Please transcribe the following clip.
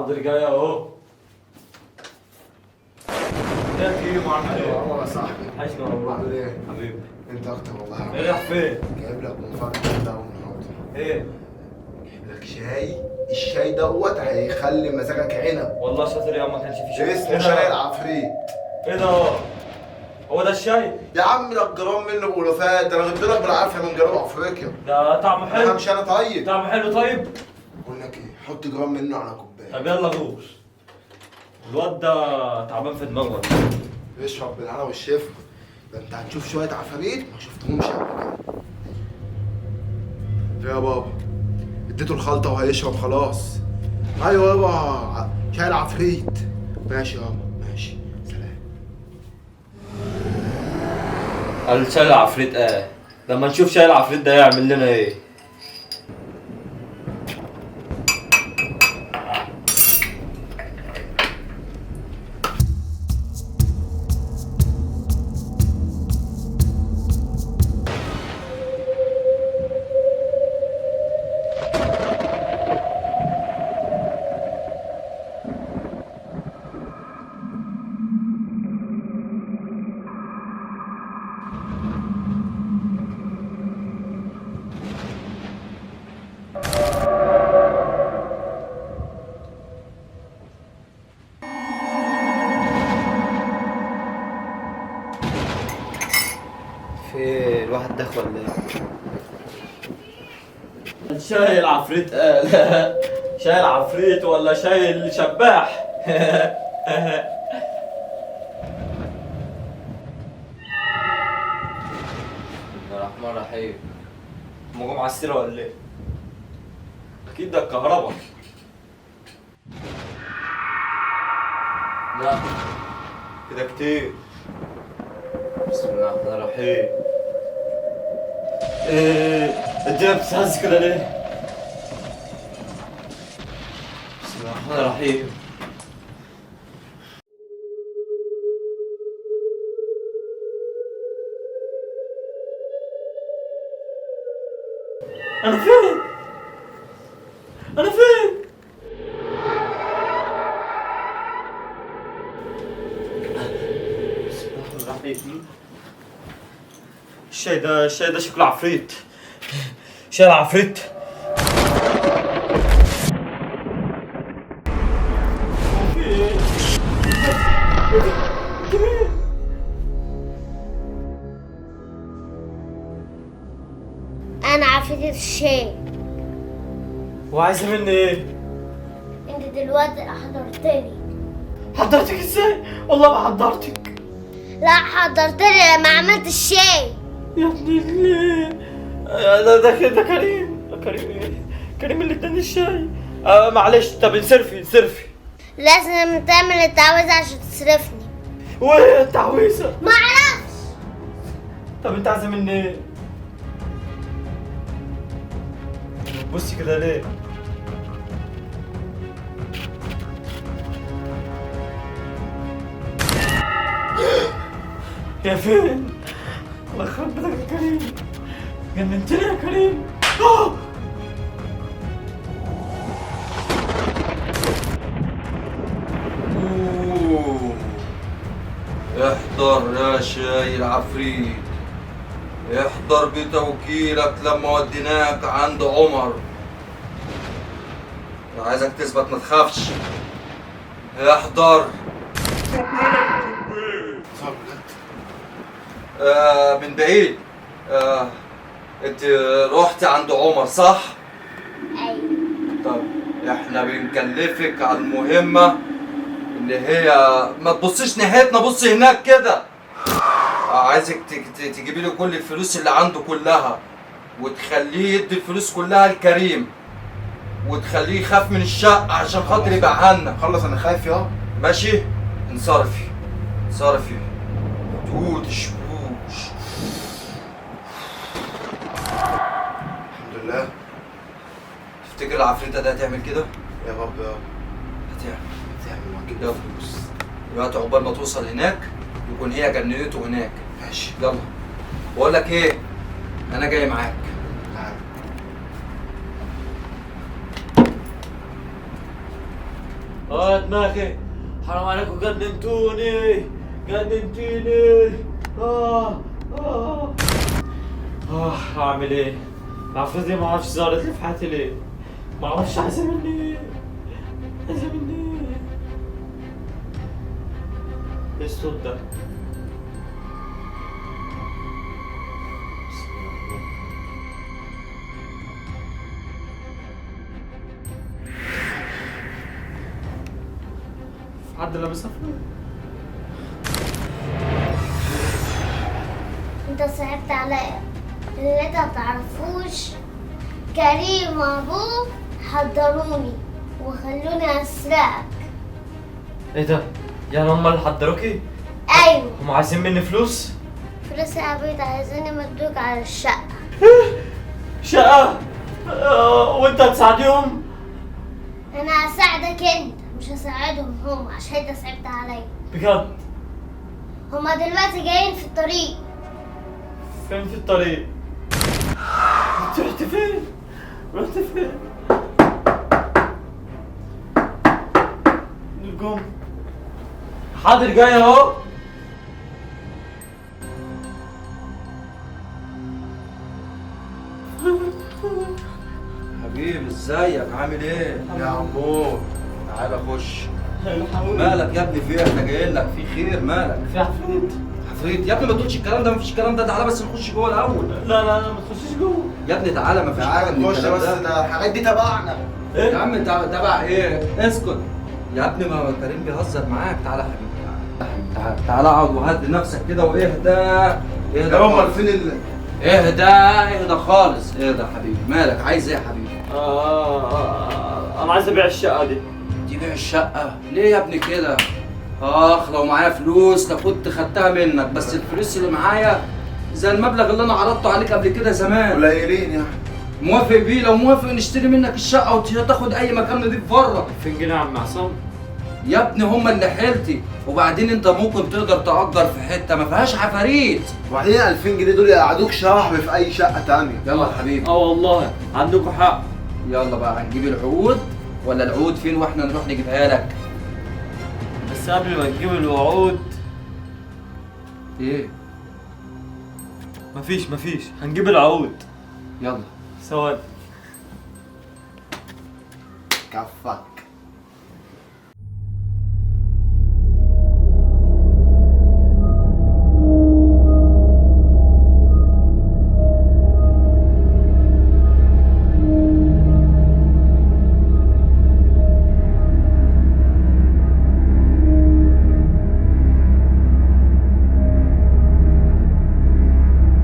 حاضر جاي اهو. يا كيمو عامل ايه؟ والله يا صاحبي وحشني والله. عامل ايه؟ حبيبي. انت اكتر والله. ايه رايح فين؟ جايب لك مفاجأة ده النهارده. ايه؟ جايب لك شاي، الشاي دوت هيخلي مزاجك عنب. والله شاطر يا ما كانش في شاي. اسمه إيه ده؟ شاي العفريت. ايه ده؟ هو ده الشاي؟ يا عم ده الجرام منه بألوفات، ده انا جبت لك بالعافية من جنوب افريقيا. ده طعمه ما حلو. فهمش انا طيب. طعمه حلو طيب؟ بقول لك ايه، حط جرام منه على كوباية. طب يلا غوص. الواد ده تعبان في دماغه. اشرب بالهنا والشفا. ده انت هتشوف شوية عفاريت ما شفتهمش قبل كده. يا بابا اديته الخلطة وهيشرب خلاص. ايوه يابا شاي العفريت. ماشي يابا ماشي سلام. قال شاي العفريت لما نشوف شاي العفريت ده يعمل لنا ايه؟ في الواحد دخل ولا ايه؟ شاي العفريت شاي العفريت ولا شاي الشباح؟ بسم الله الرحمن الرحيم. هم جم على السيرة ولا ايه؟ أكيد ده الكهرباء. لا كده كتير. بسم الله الرحمن الرحيم. الدنيا بتتهز كده ليه؟ بسم الله الرحمن الرحيم. أنا فين؟ أنا فين؟ بسم الله الرحمن الرحيم. الشاي ده شكله عفريت. شاي العفريت. أنا عفريت الشاي. وعايزة مني ايه؟ أنت دلوقتي حضرتني. حضرتك ازاي؟ والله ما حضرتك. لا حضرتني لما عملت الشاي. يا ابني ليه؟ ده كريم. كريم ايه؟ كريم اللي اداني الشاي. معلش طب انصرفي. لازم تعمل التعويذة عشان تصرفني. وايه التعويذة؟ معرفش. طب انت عايزة مني ايه؟ بصي كده ليه؟ يا فين؟ الله يخرب بيتك يا كريم. جننتني يا كريم. احضر يا شاي العفريت، احضر بتوكيلك لما وديناك عند عمر. عايزك تثبت ما تخافش. احضر. من بعيد. انت رحت عند عمر صح؟ أيوة. طب احنا بنكلفك على المهمة ان هي ما تبصيش ناحيتنا، بصي هناك كده. عايزك تجيبي له كل الفلوس اللي عنده كلها، وتخليه يدي الفلوس كلها لكريم، وتخليه يخاف من الشقة عشان خاطر يبيعها لنا. خلص انا خايف يا. ماشي؟ انصرفي. توتش بوش. الحمد لله. تفتكر العفريتة ده هتعمل كده؟ يا رب يا رب. هتعمل. وهجيب يلا. فلوس. دلوقتي عقبال ما توصل هناك يكون هي جننته هناك. ماشي. يلا. بقول لك ايه؟ انا جاي معاك. تعال. دماغي. حرام عليكم جننتوني. جننتيني. هعمل ايه؟ العفريت دي ما اعرفش ظهرت لي في حياتي ليه؟ ما اعرفش عايزة مني. عايزة مني. ايه الصوت ده؟ بسم الله. في حد لابس أفراد؟ انت صعبت عليا. اللي انت متعرفوش كريم وابوه حضروني وخلوني اسرقك. ايه ده؟ يعني هم اللي حضروكي؟ ايوه. هم عايزين مني فلوس؟ فلوس يا عبيد عايزين يمدوك على الشقة. شقة؟ وانت هتساعديهم؟ انا هساعدك انت مش هساعدهم هم عشان انت صعبت عليا. بجد؟ هما دلوقتي جايين في الطريق. فين في الطريق؟ انت رحت فين؟ رحت فين؟ نجوم. حاضر جاي اهو. حبيبي ازيك عامل ايه؟ يا عمور تعالى خش. مالك يا ابني في احنا جايين لك في خير مالك؟ في عفريت. عفريت يا ابني ما تقولش الكلام ده مفيش الكلام ده تعالى بس نخش جوه الاول. لا ما تخشيش جوه. يا ابني تعالى مفيش حاجه تعالى من نخش الكلام بس ده. ده الحاجات دي تبعنا. يا عم انت تبع ايه؟ اسكت يا ابني ما كريم بيهزر معاك تعالى يا حبيبي تعالى اقعد وهدي نفسك كده واهدى. اهدى يا هم خالص. فين اهدى خالص اهدى يا حبيبي مالك عايز ايه يا حبيبي؟ انا عايز ابيع الشقة دي. تبيع الشقة؟ ليه يا ابني كده؟ لو معايا فلوس لكنت خدتها منك بس الفلوس اللي معايا زي المبلغ اللي انا عرضته عليك قبل كده زمان. قليلين يعني. موافق بيه؟ لو موافق نشتري منك الشقة وتاخد أي مكان نضيف بره. 2000 جنيه يا عم عصام. يا ابني هما اللي حيلتي، وبعدين أنت ممكن تقدر تأجر في حتة ما فيهاش عفاريت. وبعدين 2000 جنيه دول يقعدوك شهر في اي شقه تانية. يلا يا حبيبي. والله عندكم حق. يلا بقى هنجيب العقود ولا العقود فين واحنا نروح نجيبها لك؟ بس قبل ما تجيب الوعود. ايه؟ مفيش هنجيب العقود. يلا. ثواني. كفك.